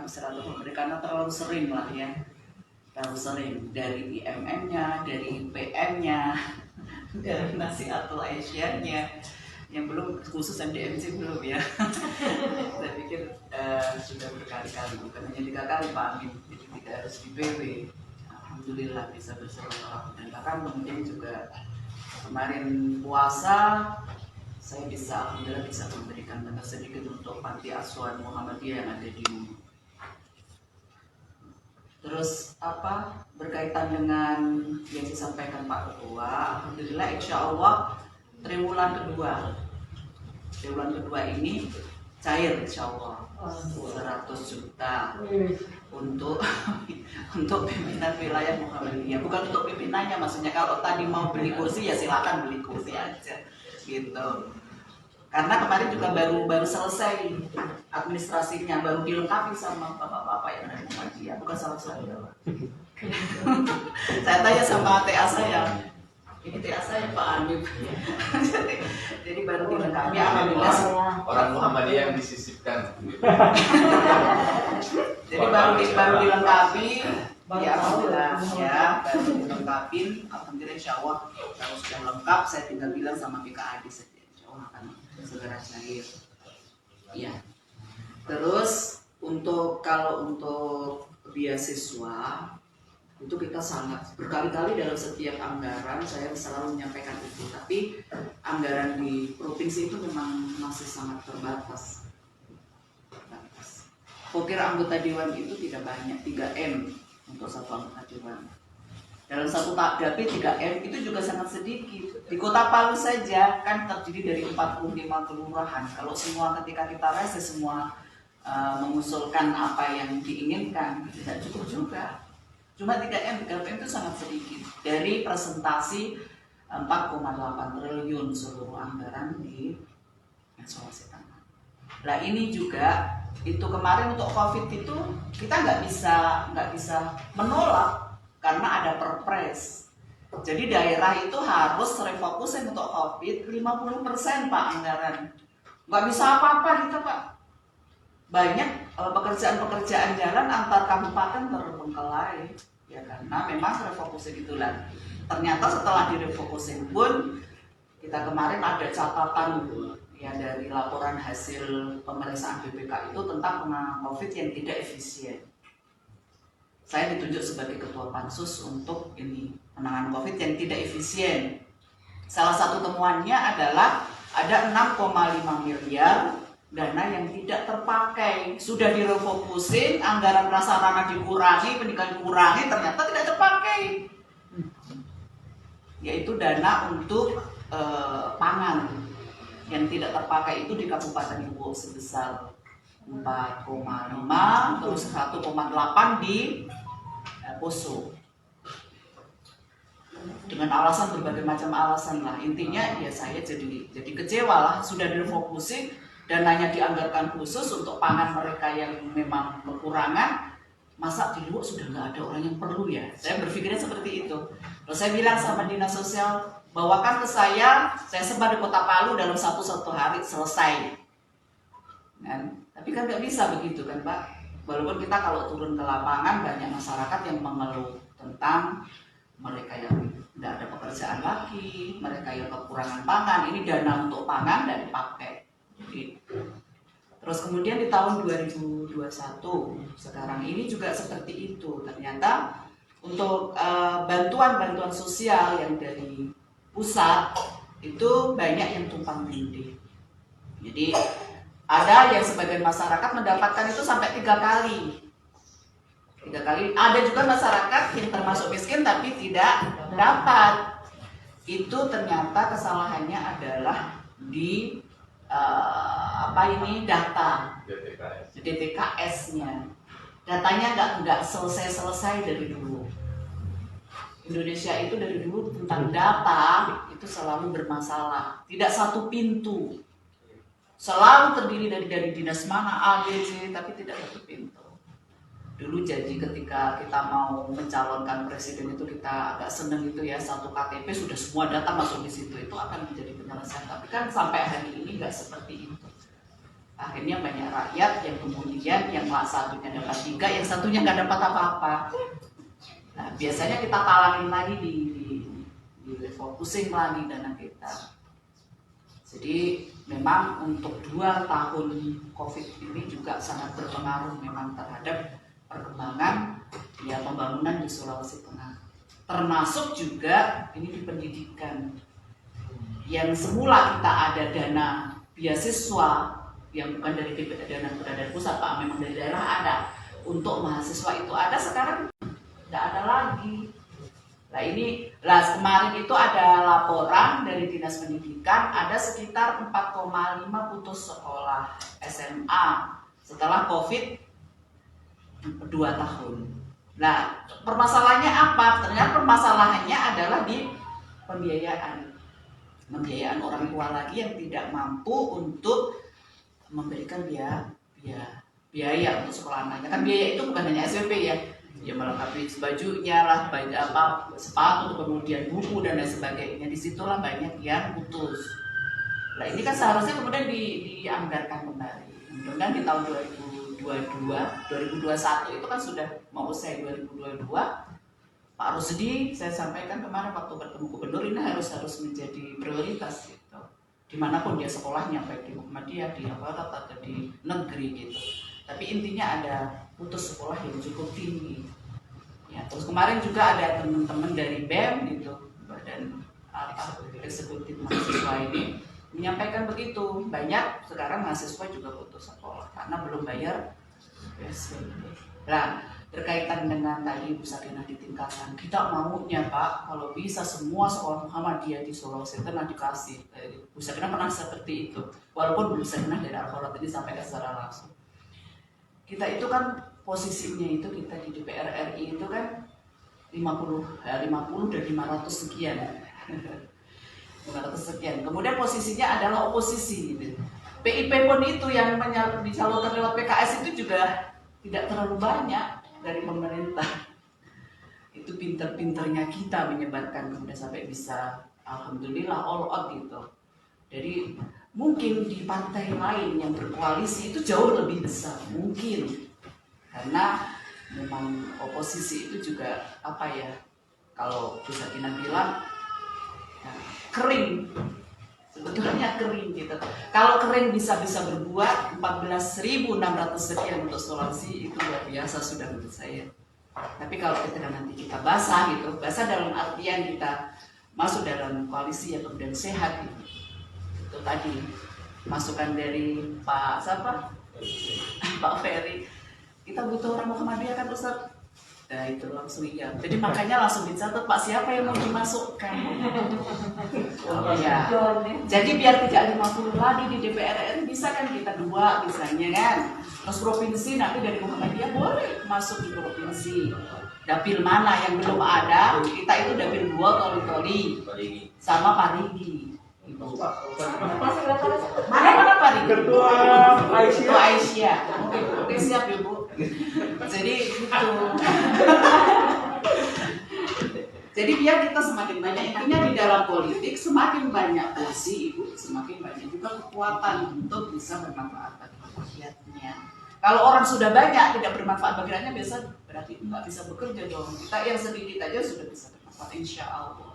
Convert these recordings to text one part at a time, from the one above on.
memberi karena terlalu sering lah ya, terlalu sering dari IMM-nya, dari PM-nya, dari Nasihatul Aisyah-nya, yang belum khusus MDMC belum ya. Saya pikir sudah berkali-kali, bukan hanya 3 kali Pak Amin, jadi tidak harus di PW. Alhamdulillah bisa bersilaturahmi, dan bahkan kemudian juga kemarin puasa saya alhamdulillah bisa memberikan bantuan sedikit untuk panti asuhan Muhammadiyah yang ada di Luwu. Terus berkaitan dengan yang disampaikan Pak Ketua, alhamdulillah insya Allah triwulan kedua ini cair insya Allah 100 juta untuk pimpinan wilayah Muhammadiyah. Bukan untuk pimpinannya, maksudnya kalau tadi mau beli kursi ya silakan beli kursi aja gitu. Karena kemarin juga baru selesai administrasinya, baru dilengkapi sama bapak-bapak yang ada di Muhammadiyah, bukan salah saya. Saya tanya sama TA saya, ini TA saya Pak Anif. Jadi baru dilengkapi, alhamdulillah. Orang Muhammadiyah yang disisipkan. Jadi baru dilengkapi, ya alhamdulillah ya, baru dilengkapin, alhamdulillah insya Allah kalau sudah lengkap saya tinggal bilang sama PKAD saja, insya Allah akan segera cair. Ya. Terus kalau untuk beasiswa itu kita sangat berkali-kali dalam setiap anggaran saya selalu menyampaikan itu, tapi anggaran di provinsi itu memang masih sangat terbatas. Pokir anggota dewan itu tidak banyak, 3M untuk satu anggota dewan. Dalam satu dapil 3M itu juga sangat sedikit. Di Kota Palu saja kan terdiri dari 45 kelurahan. Kalau semua ketika kita reses semua mengusulkan apa yang diinginkan, tidak cukup juga. Cuma 3M itu sangat sedikit. Dari presentasi 4,8 triliun seluruh anggaran di Sulawesi Tengah. Nah ini juga itu kemarin untuk COVID itu kita nggak bisa menolak karena ada perpres. Jadi daerah itu harus refokusin untuk COVID 50% Pak anggaran. Nggak bisa apa-apa kita Pak. Banyak pekerjaan-pekerjaan jalan antar kabupaten terbengkalai ya karena memang refokusin itulah. Ternyata setelah direfokusin pun kita kemarin ada catatan ya dari laporan hasil pemeriksaan BPK itu tentang penanganan COVID yang tidak efisien. Saya ditunjuk sebagai ketua pansus untuk ini penanganan COVID yang tidak efisien. Salah satu temuannya adalah ada 6,5 miliar dana yang tidak terpakai. Sudah direfokusin, anggaran prasarana dikurangi, pendidikan dikurangi, ternyata tidak terpakai. Yaitu dana untuk pangan yang tidak terpakai itu di Kabupaten Luwu sebesar 4,5 terus 1,8 di Poso. Dengan alasan berbagai macam alasan lah. Intinya ya saya jadi kecewa lah, sudah direfokusin dananya dianggarkan khusus untuk pangan mereka yang memang kekurangan. Masa di Luwu sudah nggak ada orang yang perlu ya? Saya berpikirnya seperti itu. Terus saya bilang sama dinas sosial, bawakan ke saya sebar di Kota Palu dalam satu hari selesai. Kan? Tapi kan nggak bisa begitu kan Pak? Walaupun kita kalau turun ke lapangan banyak masyarakat yang mengeluh tentang mereka yang tidak ada pekerjaan lagi, mereka yang kekurangan pangan, ini dana untuk pangan dan dipakai. Jadi, terus kemudian di tahun 2021 sekarang ini juga seperti itu. Ternyata untuk bantuan sosial yang dari pusat itu banyak yang tumpang tindih. Jadi ada yang sebagian masyarakat mendapatkan itu sampai 3 kali. Ada juga masyarakat yang termasuk miskin tapi tidak dapat. Itu ternyata kesalahannya adalah di data DTKS-nya. Datanya nggak selesai dari dulu. Indonesia itu dari dulu tentang data itu selalu bermasalah. Tidak satu pintu. Selalu terdiri dari dinas mana A, B, C, tapi tidak satu pintu. Dulu jadi ketika kita mau mencalonkan presiden itu kita agak seneng itu ya, satu KTP sudah semua data masuk di situ, itu akan menjadi penyelesaian. Tapi kan sampai hari ini nggak seperti itu. Akhirnya banyak rakyat yang kemudian yang satunya dapat 3, yang satunya nggak dapat apa-apa. Nah, biasanya kita talangin lagi di refocusing lagi dana kita. Jadi memang untuk 2 tahun COVID ini juga sangat berpengaruh memang terhadap perkembangan ya pembangunan di Sulawesi Tengah. Termasuk juga ini di pendidikan. Yang semula kita ada dana beasiswa yang bukan dari dana dari pusat, Pak, memang dari daerah ada. Untuk mahasiswa itu ada, sekarang tidak ada lagi. Nah ini, kemarin itu ada laporan dari Dinas Pendidikan, ada sekitar 4,5 putus sekolah SMA setelah COVID 2 tahun. Nah, permasalahannya apa? Ternyata permasalahannya adalah di pembiayaan orang tua lagi yang tidak mampu untuk memberikan biaya untuk sekolah anaknya. Kan biaya itu bukan hanya SPP ya. Ya melengkapi bajunya lah, sepatu, kemudian buku dan lain sebagainya. Disitulah banyak yang putus. Nah ini kan seharusnya kemudian dianggarkan kembali. Kemudian di tahun 2021 itu kan sudah mau usai 2022. Pak Rusdi saya sampaikan kemarin waktu bertemu gubernur, ini harus menjadi prioritas gitu. Dimanapun dia sekolahnya, baik di Muhammadiyah, di aparat atau di negeri gitu. Tapi intinya ada putus sekolah yang cukup tinggi. Ya, terus kemarin juga ada teman-teman dari BEM gitu, Badan Eksekutif Mahasiswa ini menyampaikan begitu. Banyak sekarang mahasiswa juga putus sekolah karena belum bayar PSBB. Nah, berkaitan dengan tadi Bu Sakinah ditingkatkan, kita maunya Pak kalau bisa semua sekolah Muhammadiyah di Sulawesi Tengah dikasih. Bu Sakinah pernah seperti itu, walaupun Bu Sakinah dari Al-Farad ini sampaikan secara langsung. Kita itu kan posisinya itu kita di DPR RI itu kan 50 dan 500 sekian. 500 sekian. Kemudian posisinya adalah oposisi gitu. PIP pun itu yang dicalonkan lewat PKS itu juga tidak terlalu banyak dari pemerintah. Itu pinter-pinternya kita menyebarkan kemudian sampai bisa alhamdulillah all out gitu. Jadi mungkin di partai lain yang berkoalisi itu jauh lebih besar mungkin, karena memang oposisi itu juga apa ya, kalau Bu Sakinah bilang ya, kering, sebetulnya kering gitu. Kalau kering bisa berbuat 14.600 sekian untuk Sulawesi itu luar biasa sudah menurut saya. Tapi kalau ketika nanti kita basah gitu, basah dalam artian kita masuk dalam koalisi yang kemudian sehat gitu. Itu tadi masukan dari Pak Ferry, kita butuh orang Muhammadiyah kan Ustaz. Nah itu langsung iya. Jadi makanya langsung dicatat Pak, siapa yang mau dimasukkan. Oh, ya. Jadi biar tidak 50 lagi di DPR RI, bisa kan kita 2 misalnya kan. Terus provinsi nanti dari Muhammadiyah boleh masuk di provinsi. Dapil mana yang belum ada, kita itu dapil 2 Toli sama Parigi. Mana Pak Riki? Ketua Aisyah. Oke, siap ya Bu. Jadi gitu. Jadi biar kita semakin banyak, intinya di dalam politik semakin banyak kursi Ibu, semakin banyak juga kekuatan untuk bisa bermanfaat bagi rakyatnya. Kalau orang sudah banyak tidak bermanfaat bagi rakyatnya, biasa berarti nggak bisa bekerja dong. Kita yang sedikit aja sudah bisa bermanfaat, insya Allah.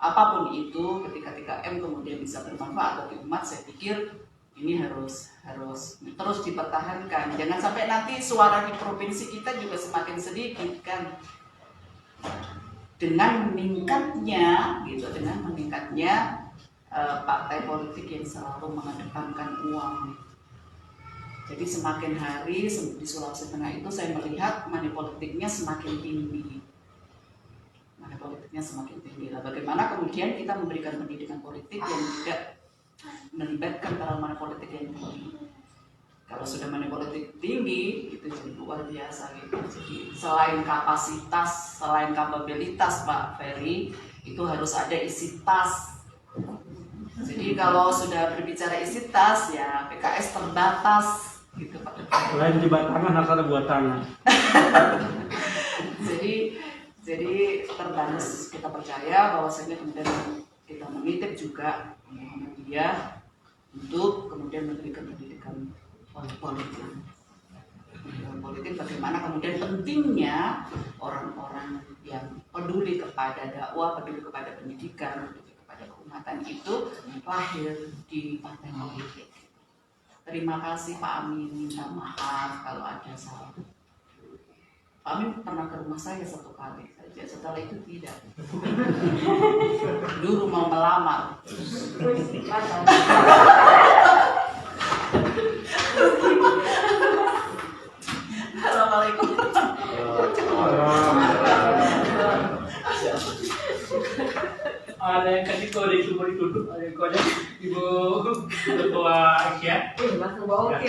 Apapun itu, ketika TKM kemudian bisa bermanfaat bagi umat, saya pikir ini harus terus dipertahankan. Jangan sampai nanti suara di provinsi kita juga semakin sedikit kan. Dengan meningkatnya partai politik yang selalu mengedepankan uang. Jadi semakin hari di Sulawesi Tengah itu saya melihat money politiknya semakin tinggi. Lah, bagaimana kemudian kita memberikan pendidikan politik yang tidak melibatkan para money politik yang tinggi. Kalau sudah money politik tinggi itu jadi luar biasa gitu. Jadi selain kapasitas, selain kapabilitas Pak Ferry, itu harus ada isi tas. Jadi kalau sudah berbicara isi tas ya PKS terbatas gitu Pak. Selain di batangan harus ada buatannya. Jadi terbatas, kita percaya bahwasanya kemudian kita menitip juga Muhammadiyah untuk kemudian memberikan pendidikan politik, bagaimana kemudian pentingnya orang-orang yang peduli kepada dakwah, peduli kepada pendidikan, peduli kepada keumatan itu lahir di partai politik. Terima kasih Pak Amin, minta maaf kalau ada salah. Pak Amin pernah ke rumah saya 1 kali saja, setelah itu tidak. Dulu mau melamar. Assalamualaikum. Ada yang kasih kode itu mau ditutup, ada yang kode Ibu Ketua Asia. Langsung bawa oke.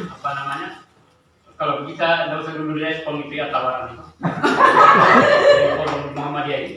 Apa namanya? Kalau kita nggak usah dulu dari komite atau Muhammadiyah ini.